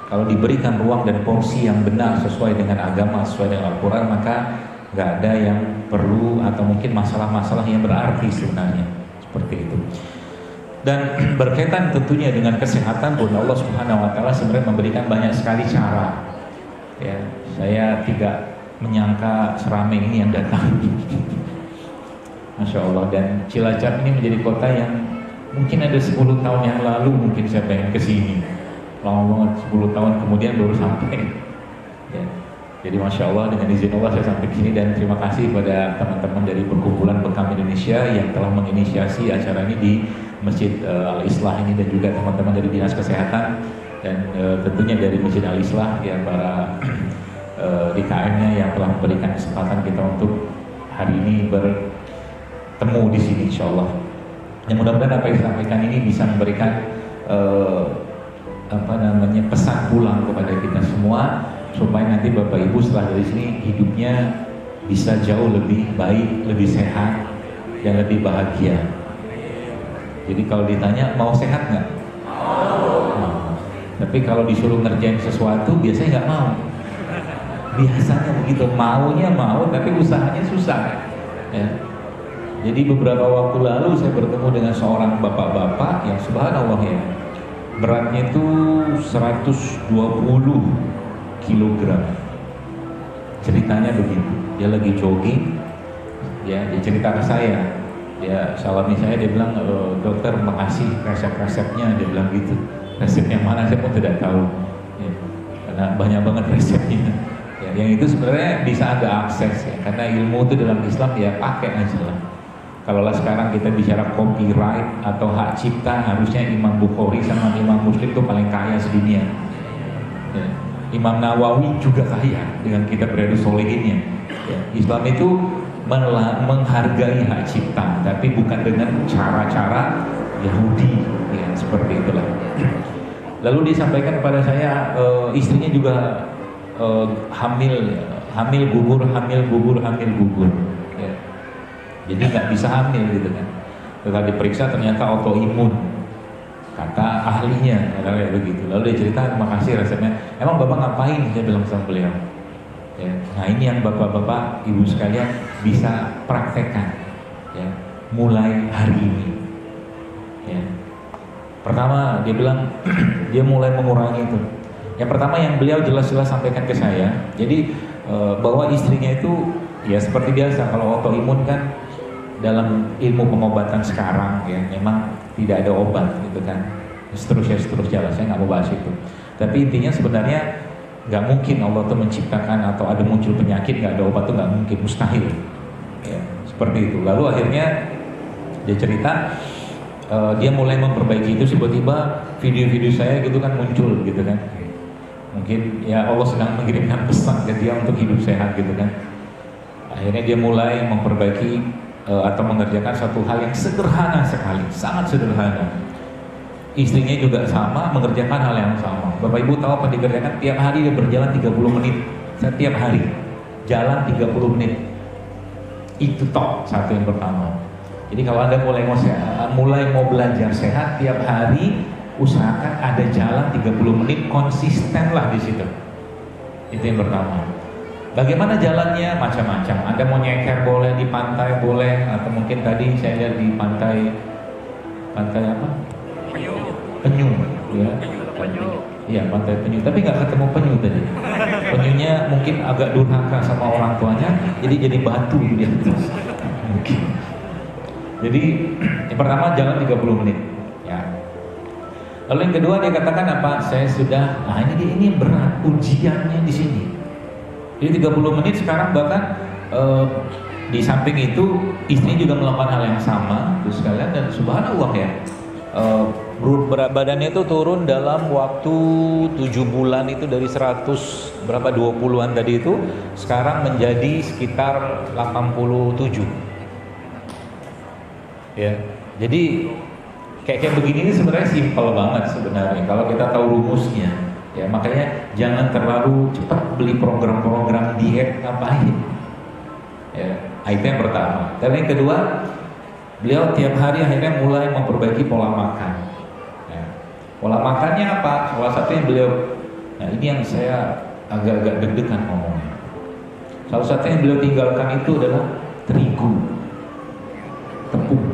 Kalau diberikan ruang dan porsi yang benar sesuai dengan agama, sesuai dengan Al-Quran, maka nggak ada yang perlu atau mungkin masalah-masalah yang berarti sebenarnya, seperti itu. Dan berkaitan tentunya dengan kesehatan pun Allah Subhanahu Wa Taala sebenarnya memberikan banyak sekali cara. Ya, saya tidak menyangka seramai ini yang datang. Masya Allah. Dan Cilacap ini menjadi kota yang mungkin ada 10 tahun yang lalu mungkin saya pengen kesini. Lama banget, 10 tahun kemudian baru sampai. Ya. Jadi Masya Allah, dengan izin Allah saya sampai sini. Dan terima kasih pada teman-teman dari Perkumpulan Bekam Indonesia yang telah menginisiasi acara ini di Masjid Al-Islah ini, dan juga teman-teman dari Dinas Kesehatan dan tentunya dari Masjid Al-Islah ya, para DKM-nya yang telah memberikan kesempatan kita untuk hari ini bertemu di sini, insya Allah. Dan mudah-mudahan apa yang disampaikan ini bisa memberikan pesan pulang kepada kita semua, supaya nanti Bapak Ibu setelah dari sini hidupnya bisa jauh lebih baik, lebih sehat, dan lebih bahagia. Jadi kalau ditanya mau sehat nggak? Mau. Tapi kalau disuruh ngerjain sesuatu biasanya nggak mau. Biasanya begitu, maunya mau tapi usahanya susah. Ya. Jadi beberapa waktu lalu saya bertemu dengan seorang bapak-bapak yang subhanallah ya, beratnya itu 120 kilogram. Ceritanya begitu, dia lagi jogging, ya dia cerita ke saya. Ya, salami saya, dia bilang, dokter makasih resep-resepnya, dia bilang gitu. Resep yang mana saya pun tidak tahu, ya, karena banyak banget resepnya. Ya, yang itu sebenarnya bisa Anda akses ya, karena ilmu itu dalam Islam ya pakai aja lah. Kalau sekarang kita bicara copyright atau hak cipta, harusnya Imam Bukhari sama Imam Muslim itu paling kaya sedunia. Ya. Imam Nawawi juga kaya dengan kitab Riyadhus Shalihinnya. Ya. Islam itu menghargai hak cipta, tapi bukan dengan cara-cara Yahudi, ya, seperti itulah. Lalu disampaikan kepada saya, istrinya juga hamil gugur. Ya. Jadi nggak bisa hamil gitu kan. Setelah diperiksa ternyata autoimun, kata ahlinya, kayak begitu. Lalu dia cerita, terima kasih resepnya. Emang bapak ngapain? Saya bilang sama beliau. Ya, nah ini yang bapak-bapak, ibu sekalian bisa praktekkan ya, mulai hari ini. Ya. Pertama dia bilang dia mulai mengurangi itu. Yang pertama yang beliau jelas-jelas sampaikan ke saya, jadi bahwa istrinya itu ya seperti biasa, kalau autoimun kan dalam ilmu pengobatan sekarang ya memang tidak ada obat gitu kan. Seterusnya saya nggak mau bahas itu. Tapi intinya sebenarnya nggak mungkin Allah tuh menciptakan atau ada muncul penyakit nggak ada obat, tuh nggak mungkin, mustahil ya, seperti itu. Lalu akhirnya dia cerita dia mulai memperbaiki itu, tiba-tiba video-video saya gitu kan muncul gitu kan, mungkin ya Allah sedang mengirimkan pesan ke dia untuk hidup sehat gitu kan. Akhirnya dia mulai memperbaiki atau mengerjakan satu hal yang sederhana sekali, sangat sederhana. Istrinya juga sama, mengerjakan hal yang sama. Bapak Ibu tahu apa dikerjakan? Tiap hari dia berjalan 30 menit. Setiap hari jalan 30 menit. Itu top, satu yang pertama. Jadi kalau Anda mulai mau belajar sehat, tiap hari usahakan ada jalan 30 menit, konsisten lah di situ. Itu yang pertama. Bagaimana jalannya? Macam-macam. Anda mau nyeker boleh, di pantai boleh, atau mungkin tadi saya lihat di pantai apa? Penyu, ya. Iya, pantai Penyu. Tapi nggak ketemu penyu tadi. Penyunya mungkin agak durhaka sama orang tuanya, jadi batu di atas. Mungkin. Jadi yang pertama jalan 30 menit. Ya. Lalu yang kedua dia katakan apa? Saya sudah, ini berat ujiannya di sini. Jadi 30 menit sekarang bahkan di samping itu istrinya juga melakukan hal yang sama, terus sekalian, dan subhanallah ya. Berat badannya itu turun dalam waktu 7 bulan itu dari 20-an tadi itu sekarang menjadi sekitar 87. Ya. Jadi kayak begini ini sebenarnya simpel banget sebenarnya kalau kita tahu rumusnya. Ya, makanya jangan terlalu cepat beli program-program diet, ngapain. Ya, itu yang pertama. Dan yang kedua, beliau tiap hari akhirnya mulai memperbaiki pola makan. Ya. Pola makannya apa? Salah satu yang beliau Nah ini yang saya agak-agak deg-degan ngomongnya. Salah satu yang beliau tinggalkan itu adalah terigu, tepung.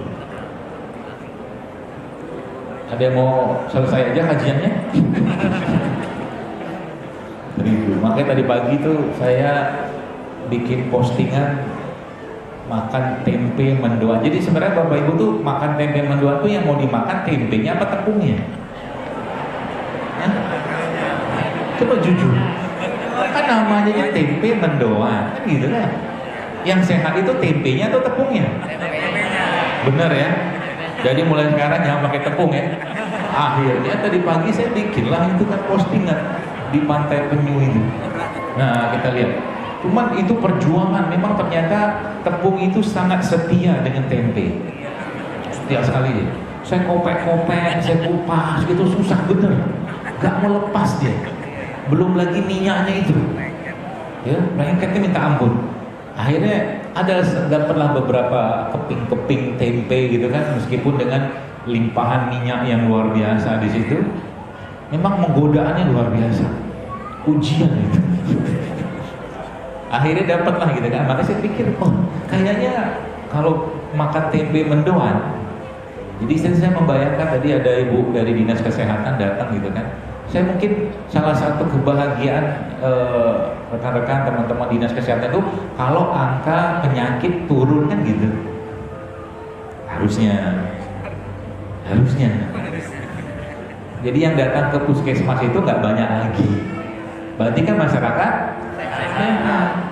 Ada yang mau selesai aja kajiannya? Terigu. Makanya tadi pagi tuh saya bikin postingan makan tempe mendoan. Jadi sebenarnya Bapak Ibu tuh makan tempe mendoan tuh yang mau dimakan tempenya apa tepungnya? Hah? Coba jujur. Kan namanya aja tempe mendoan, kan gitu kan? Yang sehat itu tempenya atau tepungnya? Bener ya? Jadi mulai sekarang jangan pakai tepung ya. Akhirnya tadi pagi saya bikinlah itu kan postingan di Pantai Penyu itu. Nah kita lihat. Cuman itu perjuangan, memang ternyata tepung itu sangat setia dengan tempe. Setia sekali dia. Saya kopek-kopek, saya kupas, itu susah bener. Gak mau lepas dia. Belum lagi minyaknya itu. Ya, lengketnya minta ampun. Akhirnya dapatlah beberapa keping-keping tempe gitu kan, meskipun dengan limpahan minyak yang luar biasa di situ. Memang menggodaannya luar biasa. Ujian itu. Akhirnya dapatlah gitu kan. Maka saya pikir, oh kayaknya kalau makan tempe mendoan. Jadi saya membayangkan tadi ada ibu dari dinas kesehatan datang gitu kan. Saya mungkin salah satu kebahagiaan rekan-rekan teman-teman dinas kesehatan itu kalau angka penyakit turun kan gitu. Harusnya. Jadi yang datang ke puskesmas itu nggak banyak lagi. Berarti kan masyarakat sehat.